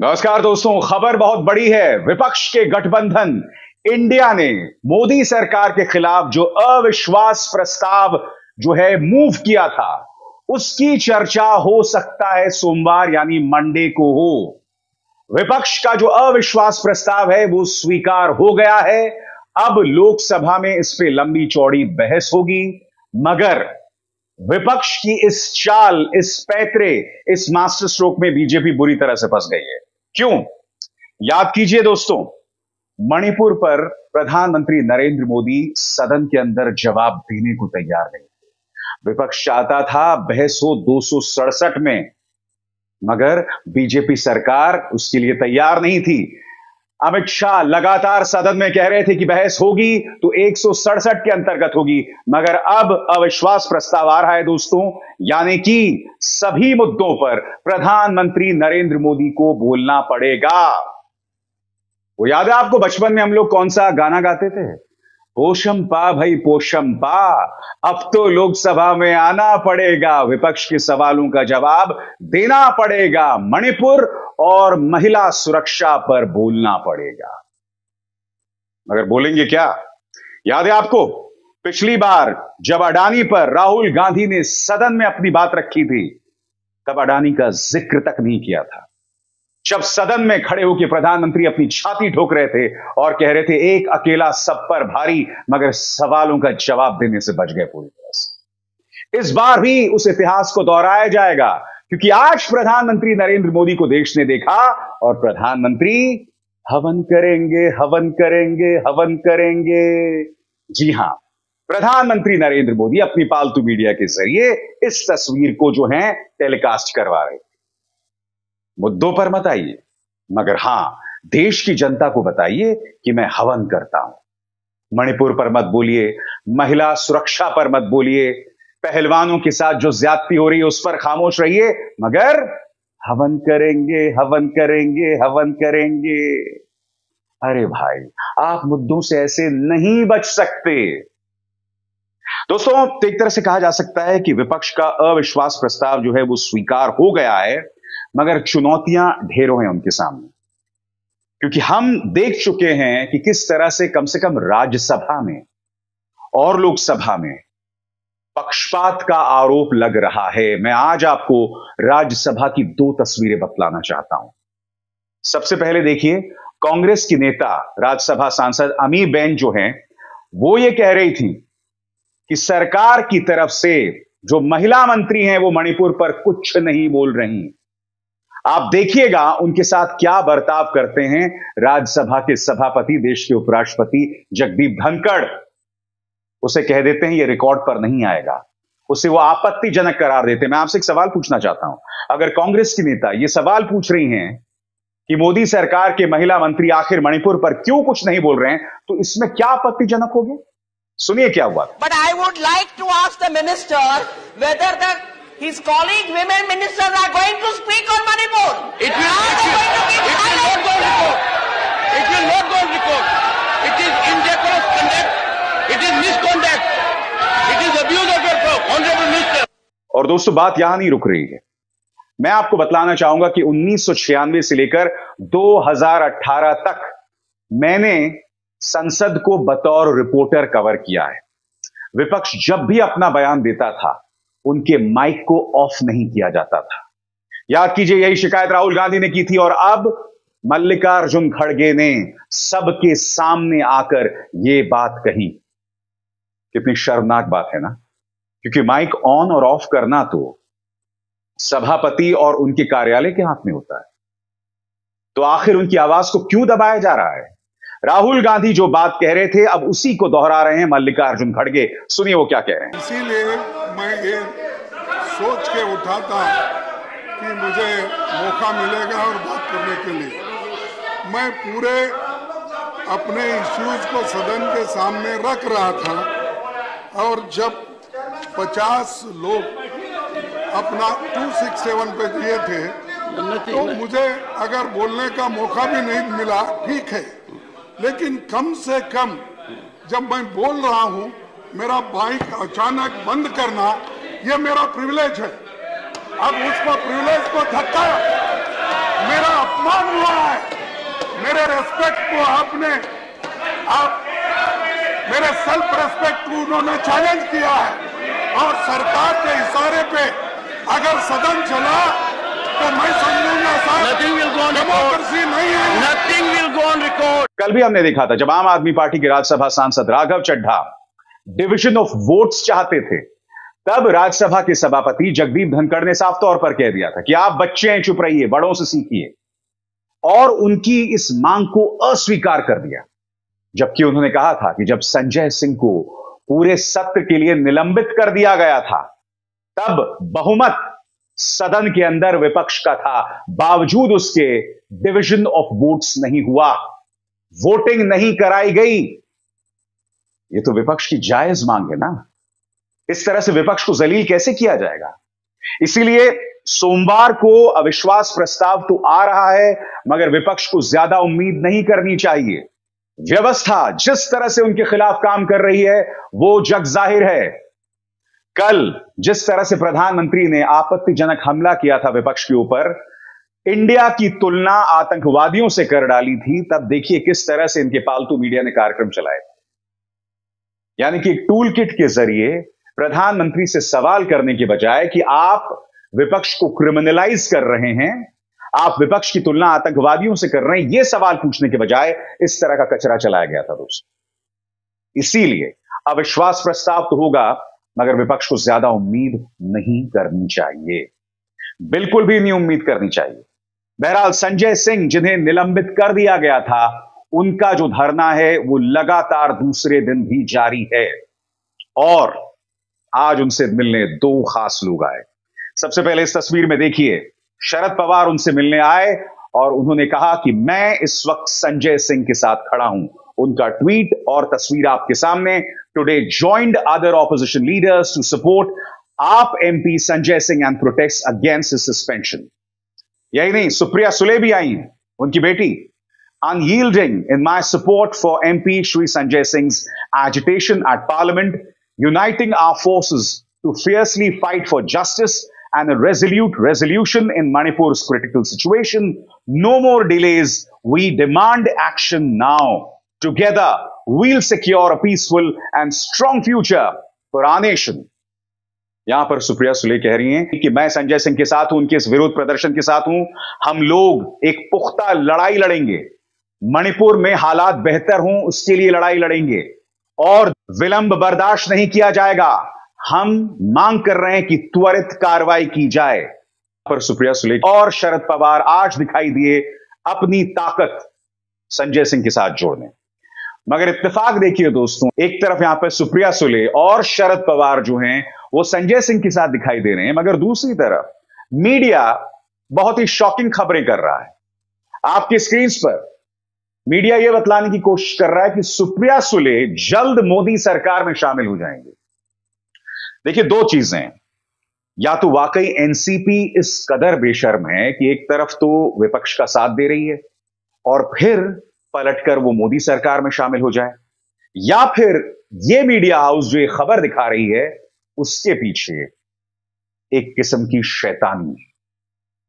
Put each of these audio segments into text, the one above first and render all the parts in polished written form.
नमस्कार दोस्तों, खबर बहुत बड़ी है। विपक्ष के गठबंधन इंडिया ने मोदी सरकार के खिलाफ जो अविश्वास प्रस्ताव जो है मूव किया था, उसकी चर्चा हो सकता है सोमवार यानी मंडे को हो। विपक्ष का जो अविश्वास प्रस्ताव है वो स्वीकार हो गया है। अब लोकसभा में इस पे लंबी चौड़ी बहस होगी, मगर विपक्ष की इस चाल, इस पैतरे, इस मास्टर स्ट्रोक में बीजेपी बुरी तरह से फंस गई है। क्यों? याद कीजिए दोस्तों, मणिपुर पर प्रधानमंत्री नरेंद्र मोदी सदन के अंदर जवाब देने को तैयार नहीं थे। विपक्ष चाहता था बहस हो 267 में, मगर बीजेपी सरकार उसके लिए तैयार नहीं थी। अमित शाह लगातार सदन में कह रहे थे कि बहस होगी तो 167 के अंतर्गत होगी, मगर अब अविश्वास प्रस्ताव आ रहा है दोस्तों, यानी कि सभी मुद्दों पर प्रधानमंत्री नरेंद्र मोदी को बोलना पड़ेगा। वो याद है आपको, बचपन में हम लोग कौन सा गाना गाते थे? पोषम पा भाई पोषम पा, अब तो लोकसभा में आना पड़ेगा, विपक्ष के सवालों का जवाब देना पड़ेगा, मणिपुर और महिला सुरक्षा पर बोलना पड़ेगा। मगर बोलेंगे क्या? याद है आपको, पिछली बार जब अडानी पर राहुल गांधी ने सदन में अपनी बात रखी थी, तब अडानी का जिक्र तक नहीं किया था। जब सदन में खड़े होकर प्रधानमंत्री अपनी छाती ठोक रहे थे और कह रहे थे एक अकेला सब पर भारी, मगर सवालों का जवाब देने से बच गए पूरी तरह से। इस बार भी उस इतिहास को दोहराया जाएगा, क्योंकि आज प्रधानमंत्री नरेंद्र मोदी को देश ने देखा और प्रधानमंत्री हवन करेंगे, हवन करेंगे, हवन करेंगे। जी हां, प्रधानमंत्री नरेंद्र मोदी अपनी पालतू मीडिया के जरिए इस तस्वीर को जो है टेलीकास्ट करवा रहे थे। मुद्दों पर मत आइए, मगर हां, देश की जनता को बताइए कि मैं हवन करता हूं। मणिपुर पर मत बोलिए, महिला सुरक्षा पर मत बोलिए, पहलवानों के साथ जो ज्यादती हो रही है उस पर खामोश रहिए, मगर हवन करेंगे, हवन करेंगे, हवन करेंगे। अरे भाई, आप मुद्दों से ऐसे नहीं बच सकते। दोस्तों, एक तरह से कहा जा सकता है कि विपक्ष का अविश्वास प्रस्ताव जो है वो स्वीकार हो गया है, मगर चुनौतियां ढेरों हैं उनके सामने। क्योंकि हम देख चुके हैं कि किस तरह से कम राज्यसभा में और लोकसभा में पक्षपात का आरोप लग रहा है। मैं आज आपको राज्यसभा की दो तस्वीरें बतलाना चाहता हूं। सबसे पहले देखिए, कांग्रेस की नेता राज्यसभा सांसद अमी बेन जो हैं, वो ये कह रही थी कि सरकार की तरफ से जो महिला मंत्री हैं वो मणिपुर पर कुछ नहीं बोल रही। आप देखिएगा उनके साथ क्या बर्ताव करते हैं राज्यसभा के सभापति, देश के उपराष्ट्रपति जगदीप धनखड़। उसे कह देते हैं ये रिकॉर्ड पर नहीं आएगा, उसे वो आपत्तिजनक करार देते हैं। मैं आपसे एक सवाल पूछना चाहता हूं, अगर कांग्रेस की नेता ये सवाल पूछ रही हैं कि मोदी सरकार के महिला मंत्री आखिर मणिपुर पर क्यों कुछ नहीं बोल रहे हैं, तो इसमें क्या आपत्तिजनक होगी? सुनिए क्या हुआ। But I would like to ask the minister whether his colleague women ministers are going to speak on Manipur. It will not go on record. It will not go on record. It is indecorous conduct. It is misconduct. It is abuse of your honorable minister. और दोस्तों, बात यहां नहीं रुक रही है। मैं आपको बतलाना चाहूंगा कि 1996 से लेकर 2018 तक मैंने संसद को बतौर रिपोर्टर कवर किया है। विपक्ष जब भी अपना बयान देता था, उनके माइक को ऑफ नहीं किया जाता था। याद कीजिए, यही शिकायत राहुल गांधी ने की थी और अब मल्लिकार्जुन खड़गे ने सबके सामने आकर यह बात कही। कितनी शर्मनाक बात है ना, क्योंकि माइक ऑन और ऑफ करना तो सभापति और उनके कार्यालय के हाथ में होता है। तो आखिर उनकी आवाज को क्यों दबाया जा रहा है? राहुल गांधी जो बात कह रहे थे, अब उसी को दोहरा रहे हैं मल्लिकार्जुन खड़गे। सुनिए वो क्या कह रहे हैं। इसीलिए मैं ये सोच के उठा था कि मुझे मौका मिलेगा और बात करने के लिए। मैं पूरे अपने इश्यूज को सदन के सामने रख रहा था, और जब 50 लोग अपना 267 पे दिए थे, तो मुझे अगर बोलने का मौका भी नहीं मिला, ठीक है, लेकिन कम से कम जब मैं बोल रहा हूं, मेरा माइक अचानक बंद करना ये मेरा प्रिविलेज है। अब उसको प्रिविलेज को धक्का, मेरा अपमान मेरे रेस्पेक्ट को आपने मेरे सेल्फ रेस्पेक्ट को उन्होंने चैलेंज किया है और सरकार के इशारे पे अगर सदन चला तो मैं समझूंगा साहब डेमोक्रेसी नहीं है। Nothing will go on record. कल भी हमने देखा था जब आम आदमी पार्टी के राज्यसभा सांसद Raghav Chadha division of votes चाहते थे, तब राज्यसभा के सभापति जगदीप धनखड़ ने साफ तौर पर कह दिया था कि आप बच्चे हैं, चुप रहिए, बड़ों से सीखिए, और उनकी इस मांग को अस्वीकार कर दिया। जबकि उन्होंने कहा था कि जब संजय सिंह को पूरे सत्र के लिए निलंबित कर दिया गया था, तब बहुमत सदन के अंदर विपक्ष का था, बावजूद उसके डिवीजन ऑफ वोट्स नहीं हुआ, वोटिंग नहीं कराई गई। यह तो विपक्ष की जायज मांग है ना। इस तरह से विपक्ष को जलील कैसे किया जाएगा? इसीलिए सोमवार को अविश्वास प्रस्ताव तो आ रहा है, मगर विपक्ष को ज्यादा उम्मीद नहीं करनी चाहिए। व्यवस्था जिस तरह से उनके खिलाफ काम कर रही है वो जग जाहिर है। कल जिस तरह से प्रधानमंत्री ने आपत्तिजनक हमला किया था विपक्ष के ऊपर, इंडिया की तुलना आतंकवादियों से कर डाली थी, तब देखिए किस तरह से इनके पालतू मीडिया ने कार्यक्रम चलाए। यानी कि एक टूल किट के जरिए प्रधानमंत्री से सवाल करने के बजाय कि आप विपक्ष को क्रिमिनलाइज कर रहे हैं, आप विपक्ष की तुलना आतंकवादियों से कर रहे हैं, यह सवाल पूछने के बजाय इस तरह का कचरा चलाया गया था दोस्तों। इसीलिए अविश्वास प्रस्ताव तो होगा, मगर विपक्ष को ज्यादा उम्मीद नहीं करनी चाहिए, बिल्कुल भी नहीं उम्मीद करनी चाहिए। बहरहाल संजय सिंह जिन्हें निलंबित कर दिया गया था, उनका जो धरना है वो लगातार दूसरे दिन भी जारी है, और आज उनसे मिलने दो खास लोग आए। सबसे पहले इस तस्वीर में देखिए, शरद पवार उनसे मिलने आए और उन्होंने कहा कि मैं इस वक्त संजय सिंह के साथ खड़ा हूं। उनका ट्वीट और तस्वीर आपके सामने। Today joined other opposition leaders to support AAP MP Sanjay Singh and protest against his suspension. यही नहीं, सुप्रिया सुले भी आई हैं, उनकी बेटी। Unyielding in my support for MP Shri Sanjay Singh's agitation at Parliament, uniting our forces to fiercely fight for justice and a resolute resolution in Manipur's critical situation. No more delays. We demand action now. Together, we'll secure a peaceful and strong future for our nation. यहां पर सुप्रिया सुले कह रही हैं कि मैं संजय सिंह के साथ हूं, उनके इस विरोध प्रदर्शन के साथ हूं। हम लोग एक पुख्ता लड़ाई लड़ेंगे, मणिपुर में हालात बेहतर हों उसके लिए लड़ाई लड़ेंगे, और विलंब बर्दाश्त नहीं किया जाएगा। हम मांग कर रहे हैं कि त्वरित कार्रवाई की जाए। पर सुप्रिया सुले और शरद पवार आज दिखाई दिए अपनी ताकत संजय सिंह के साथ जोड़ने। मगर इत्तेफाक देखिए दोस्तों, एक तरफ यहां पर सुप्रिया सुले और शरद पवार जो हैं वो संजय सिंह के साथ दिखाई दे रहे हैं, मगर दूसरी तरफ मीडिया बहुत ही शॉकिंग खबरें कर रहा है। आपकी स्क्रीन पर मीडिया यह बतलाने की कोशिश कर रहा है कि सुप्रिया सुले जल्द मोदी सरकार में शामिल हो जाएंगे। देखिए, दो चीजें, या तो वाकई एनसीपी इस कदर बेशर्म है कि एक तरफ तो विपक्ष का साथ दे रही है और फिर पलटकर वो मोदी सरकार में शामिल हो जाए, या फिर ये मीडिया हाउस जो ये खबर दिखा रही है उसके पीछे एक किस्म की शैतानी है,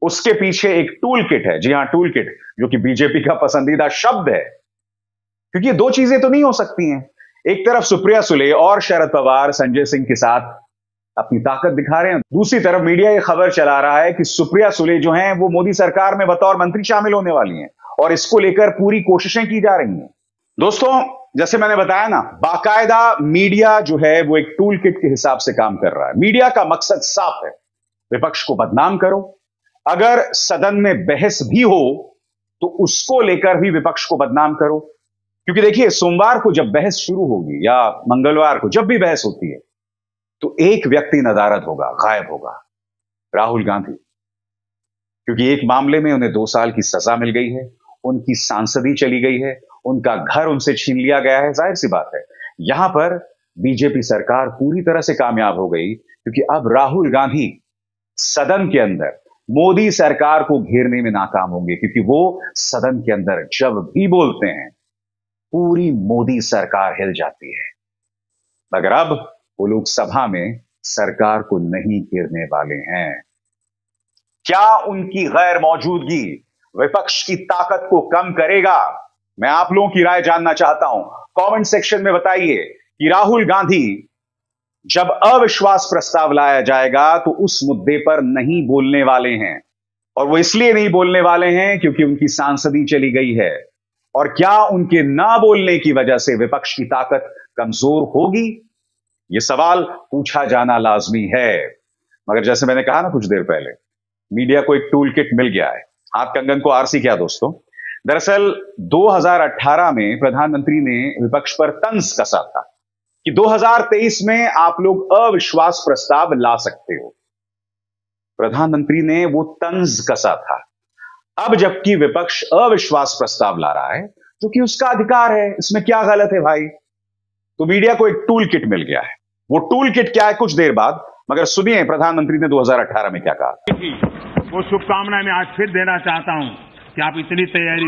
उसके पीछे एक टूल किट है। जी हां, टूल किट, जो कि बीजेपी का पसंदीदा शब्द है, क्योंकि ये दो चीजें तो नहीं हो सकती हैं। एक तरफ सुप्रिया सुले और शरद पवार संजय सिंह के साथ अपनी ताकत दिखा रहे हैं, दूसरी तरफ मीडिया ये खबर चला रहा है कि सुप्रिया सुले जो हैं वो मोदी सरकार में बतौर मंत्री शामिल होने वाली हैं, और इसको लेकर पूरी कोशिशें की जा रही हैं। दोस्तों, जैसे मैंने बताया ना, बाकायदा मीडिया जो है वो एक टूल किट के हिसाब से काम कर रहा है। मीडिया का मकसद साफ है, विपक्ष को बदनाम करो, अगर सदन में बहस भी हो तो उसको लेकर भी विपक्ष को बदनाम करो। क्योंकि देखिए, सोमवार को जब बहस शुरू होगी या मंगलवार को जब भी बहस होती है, तो एक व्यक्ति नदारद होगा, गायब होगा, राहुल गांधी। क्योंकि एक मामले में उन्हें 2 साल की सजा मिल गई है, उनकी सांसदी चली गई है, उनका घर उनसे छीन लिया गया है। जाहिर सी बात है, यहां पर बीजेपी सरकार पूरी तरह से कामयाब हो गई, क्योंकि अब राहुल गांधी सदन के अंदर मोदी सरकार को घेरने में नाकाम होंगे, क्योंकि वो सदन के अंदर जब भी बोलते हैं पूरी मोदी सरकार हिल जाती है। मगर अब वो लोग सभा में सरकार को नहीं घेरने वाले हैं। क्या उनकी गैर मौजूदगी विपक्ष की ताकत को कम करेगा? मैं आप लोगों की राय जानना चाहता हूं। कमेंट सेक्शन में बताइए कि राहुल गांधी जब अविश्वास प्रस्ताव लाया जाएगा तो उस मुद्दे पर नहीं बोलने वाले हैं, और वो इसलिए नहीं बोलने वाले हैं क्योंकि उनकी सांसदी चली गई है। और क्या उनके ना बोलने की वजह से विपक्ष की ताकत कमजोर होगी? यह सवाल पूछा जाना लाजमी है। मगर जैसे मैंने कहा ना कुछ देर पहले, मीडिया को एक टूल किट मिल गया है। हाथ कंगन को आरसी क्या दोस्तों? दरअसल 2018 में प्रधानमंत्री ने विपक्ष पर तंज कसा था कि 2023 में आप लोग अविश्वास प्रस्ताव ला सकते हो। प्रधानमंत्री ने वो तंज कसा था। अब जबकि विपक्ष अविश्वास प्रस्ताव ला रहा है, जो कि उसका अधिकार है, इसमें क्या गलत है भाई? तो मीडिया को एक टूल किट मिल गया है। वो टूल किट क्या है, कुछ देर बाद। मगर सुनिए प्रधानमंत्री ने 2018 में क्या कहा। वो शुभकामनाएं मैं आज फिर देना चाहता हूं कि आप इतनी तैयारी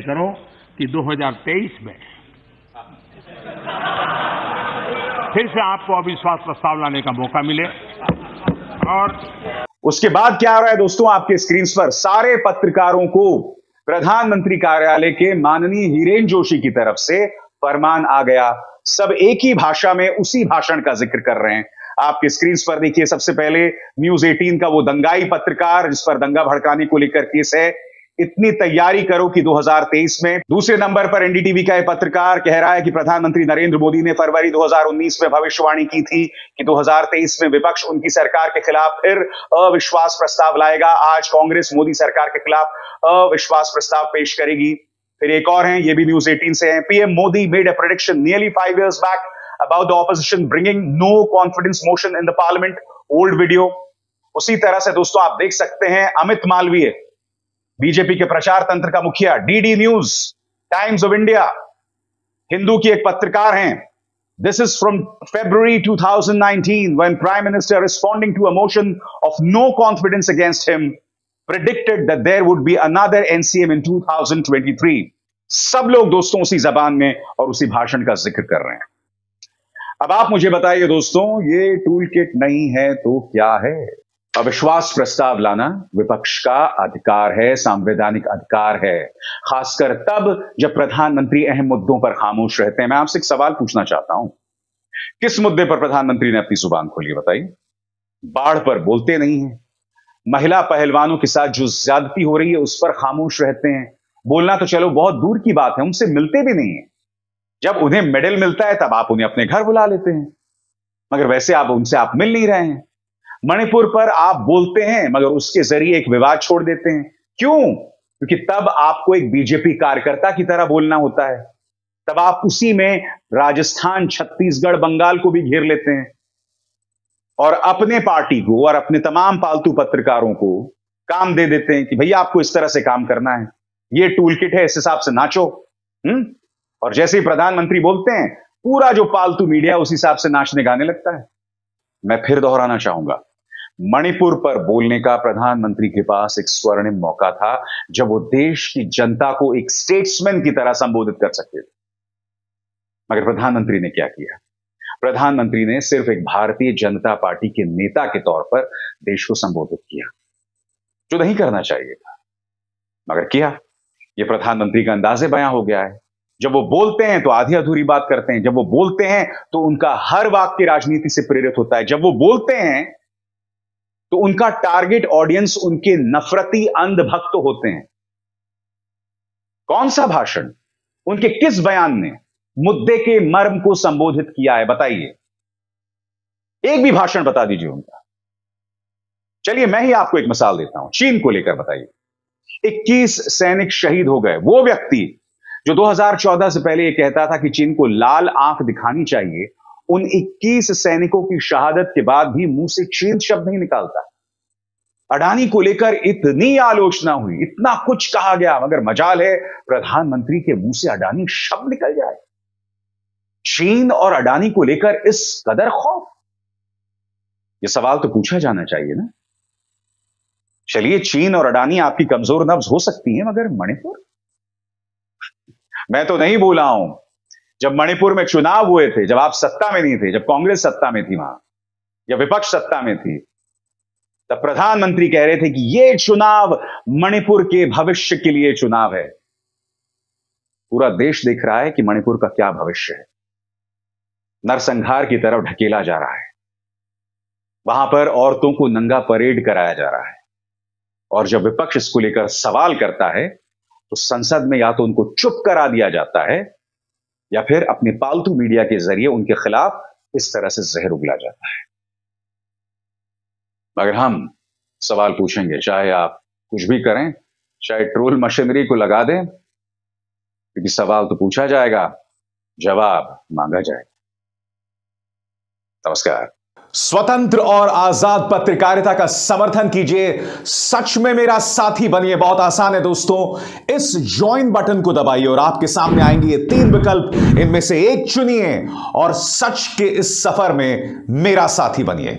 करो कि 2023 में फिर से आपको अविश्वास प्रस्ताव लाने का मौका मिले। और उसके बाद क्या आ रहा है दोस्तों आपके स्क्रीन पर? सारे पत्रकारों को प्रधानमंत्री कार्यालय के माननीय हिरेन जोशी की तरफ से फरमान आ गया। सब एक ही भाषा में उसी भाषण का जिक्र कर रहे हैं। आपके स्क्रीन पर देखिए, सबसे पहले न्यूज 18 का वो दंगाई पत्रकार जिस पर दंगा भड़काने को लेकर केस है, इतनी तैयारी करो कि 2023 में। दूसरे नंबर पर एनडीटीवी का एक पत्रकार कह रहा है कि प्रधानमंत्री नरेंद्र मोदी ने फरवरी 2019 में भविष्यवाणी की थी कि 2023 में विपक्ष उनकी सरकार के खिलाफ फिर अविश्वास प्रस्ताव लाएगा। आज कांग्रेस मोदी सरकार के खिलाफ अविश्वास प्रस्ताव पेश करेगी। फिर एक और है, ये भी न्यूज 18 से है। PM Modi made a prediction nearly 5 years back about the opposition bringing no confidence motion in the parliament. Old video. उसी तरह से दोस्तों आप देख सकते हैं अमित मालवीय, बीजेपी के प्रचार तंत्र का मुखिया, DD news, times of India, Hindu की एक पत्रकार हैं। This is from February 2019 when Prime Minister responding to a motion of no confidence against him predicted that there would be another NCM in 2023. सब लोग दोस्तों उसी जबान में और उसी भाषण का जिक्र कर रहे हैं। अब आप मुझे बताइए दोस्तों, ये टूल किट नहीं है तो क्या है? अविश्वास प्रस्ताव लाना विपक्ष का अधिकार है, संवैधानिक अधिकार है, खासकर तब जब प्रधानमंत्री अहम मुद्दों पर खामोश रहते हैं। मैं आपसे एक सवाल पूछना चाहता हूं, किस मुद्दे पर प्रधानमंत्री ने अपनी जुबान खोली बताइए? बाढ़ पर बोलते नहीं है, महिला पहलवानों के साथ जो ज्यादती हो रही है उस पर खामोश रहते हैं। बोलना तो चलो बहुत दूर की बात है, उनसे मिलते भी नहीं है। जब उन्हें मेडल मिलता है तब आप उन्हें अपने घर बुला लेते हैं, मगर वैसे आप उनसे आप मिल नहीं रहे हैं। मणिपुर पर आप बोलते हैं मगर उसके जरिए एक विवाद छोड़ देते हैं। क्यों? क्योंकि तब आपको एक बीजेपी कार्यकर्ता की तरह बोलना होता है। तब आप उसी में राजस्थान, छत्तीसगढ़, बंगाल को भी घेर लेते हैं और अपने पार्टी को और अपने तमाम पालतू पत्रकारों को काम दे देते हैं कि भैया आपको इस तरह से काम करना है, ये टूल किट है, इस हिसाब से नाचो। और जैसे ही प्रधानमंत्री बोलते हैं, पूरा जो पालतू मीडिया उस हिसाब से नाचने गाने लगता है। मैं फिर दोहराना चाहूंगा, मणिपुर पर बोलने का प्रधानमंत्री के पास एक स्वर्णिम मौका था जब वो देश की जनता को एक स्टेट्समैन की तरह संबोधित कर सकते थे। मगर प्रधानमंत्री ने क्या किया? प्रधानमंत्री ने सिर्फ एक भारतीय जनता पार्टी के नेता के तौर पर देश को संबोधित किया, जो नहीं करना चाहिए था, मगर किया। यह प्रधानमंत्री का अंदाजे बयां हो गया है। जब वो बोलते हैं तो आधी अधूरी बात करते हैं, जब वो बोलते हैं तो उनका हर वाक्य राजनीति से प्रेरित होता है, जब वो बोलते हैं तो उनका टारगेट ऑडियंस उनके नफरती अंधभक्त होते हैं। कौन सा भाषण, उनके किस बयान ने मुद्दे के मर्म को संबोधित किया है बताइए? एक भी भाषण बता दीजिए उनका। चलिए मैं ही आपको एक मिसाल देता हूं, चीन को लेकर बताइए। 21 सैनिक शहीद हो गए। वो व्यक्ति जो 2014 से पहले यह कहता था कि चीन को लाल आंख दिखानी चाहिए, उन 21 सैनिकों की शहादत के बाद भी मुंह से चीन शब्द नहीं निकालता। अडानी को लेकर इतनी आलोचना हुई, इतना कुछ कहा गया, मगर मजाल है प्रधानमंत्री के मुंह से अडानी शब्द निकल जाए। चीन और अडानी को लेकर इस कदर खौफ? यह सवाल तो पूछा जाना चाहिए ना। चलिए चीन और अडानी आपकी कमजोर नब्ज हो सकती है, मगर मणिपुर? मैं तो नहीं बोला हूं, जब मणिपुर में चुनाव हुए थे, जब आप सत्ता में नहीं थे, जब कांग्रेस सत्ता में थी वहां, या विपक्ष सत्ता में थी, तब प्रधानमंत्री कह रहे थे कि यह चुनाव मणिपुर के भविष्य के लिए चुनाव है। पूरा देश देख रहा है कि मणिपुर का क्या भविष्य है। नरसंहार की तरफ ढकेला जा रहा है। वहां पर औरतों को नंगा परेड कराया जा रहा है, और जब विपक्ष इसको लेकर सवाल करता है तो संसद में या तो उनको चुप करा दिया जाता है या फिर अपने पालतू मीडिया के जरिए उनके खिलाफ इस तरह से जहर उगला जाता है। मगर हम सवाल पूछेंगे, चाहे आप कुछ भी करें, चाहे ट्रोल मशीनरी को लगा दें, क्योंकि सवाल तो पूछा जाएगा, जवाब मांगा जाएगा। नमस्कार। स्वतंत्र और आजाद पत्रकारिता का समर्थन कीजिए, सच में मेरा साथी बनिए। बहुत आसान है दोस्तों, इस ज्वाइन बटन को दबाइए और आपके सामने आएंगे ये 3 विकल्प, इनमें से एक चुनिए और सच के इस सफर में मेरा साथी बनिए।